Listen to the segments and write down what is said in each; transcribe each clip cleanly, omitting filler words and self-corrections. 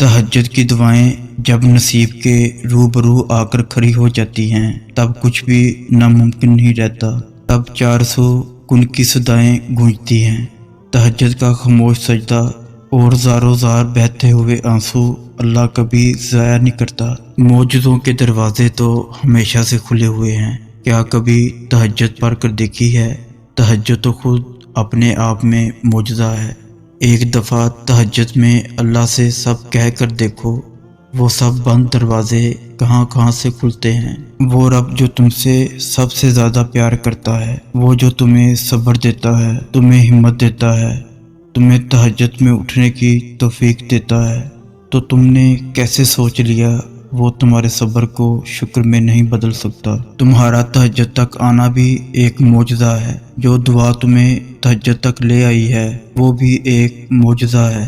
तहज्जुद की दुआएं जब नसीब के रूबरू आकर खड़ी हो जाती हैं तब कुछ भी नामुमकिन नहीं रहता। तब 400 कुन की सदाएं गूंजती हैं। तहज्जुद का खामोश सजदा और ज़ारो ज़ार बहते हुए आंसू अल्लाह कभी ज़ाया नहीं करता। मौजूदों के दरवाजे तो हमेशा से खुले हुए हैं। क्या कभी तहज्जुद पढ़ कर देखी है? तहज्जुद तो खुद अपने आप में मौजूदा है। एक दफ़ा तहज्जुद में अल्लाह से सब कह कर देखो, वो सब बंद दरवाजे कहाँ कहाँ से खुलते हैं। वो रब जो तुमसे सबसे ज़्यादा प्यार करता है, वो जो तुम्हें सब्र देता है, तुम्हें हिम्मत देता है, तुम्हें तहज्जुद में उठने की तौफीक देता है, तो तुमने कैसे सोच लिया वो तुम्हारे सब्र को शुक्र में नहीं बदल सकता। तुम्हारा तहज्जुद तक आना भी एक मौजज़ा है। जो दुआ तुम्हें तहज्जुद तक ले आई है वो भी एक मौजज़ा है।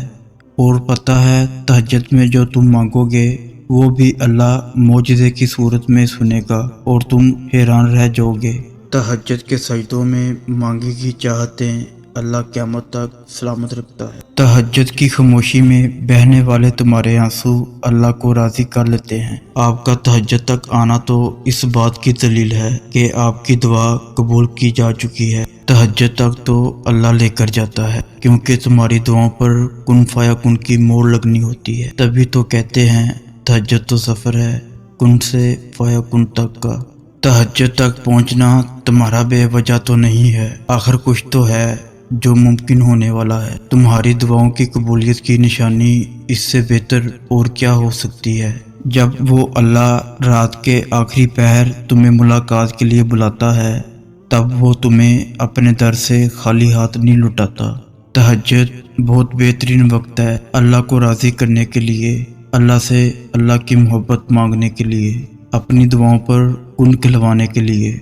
और पता है तहज्जुद में जो तुम मांगोगे वो भी अल्लाह मौजज़े की सूरत में सुनेगा और तुम हैरान रह जाओगे। तहज्जुद के सजदों में मांगी की चाहतें अल्लाह क़यामत तक सलामत रखता है। तहज्जुद की खामोशी में बहने वाले तुम्हारे आंसू अल्लाह को राज़ी कर लेते हैं। आपका तहज्जुद तक आना तो इस बात की दलील है कि आपकी दुआ कबूल की जा चुकी है। तहज्जुद तक तो अल्लाह लेकर जाता है, क्योंकि तुम्हारी दुआओं पर कुन फाया कुन की मोहर लगनी होती है। तभी तो कहते हैं तहज्जुद तो सफ़र है कुन से फाया कुन तक का। तहज्जुद तक पहुँचना तुम्हारा बेवजह तो नहीं है, आखिर कुछ तो है जो मुमकिन होने वाला है। तुम्हारी दुआओं की कबूलियत की निशानी इससे बेहतर और क्या हो सकती है। जब वो अल्लाह रात के आखिरी पहर तुम्हें मुलाकात के लिए बुलाता है तब वो तुम्हें अपने दर से खाली हाथ नहीं लुटाता। तहज्जुद बहुत बेहतरीन वक्त है अल्लाह को राज़ी करने के लिए, अल्लाह से अल्लाह की मोहब्बत मांगने के लिए, अपनी दुआओं पर कुन खिलवाने के लिए।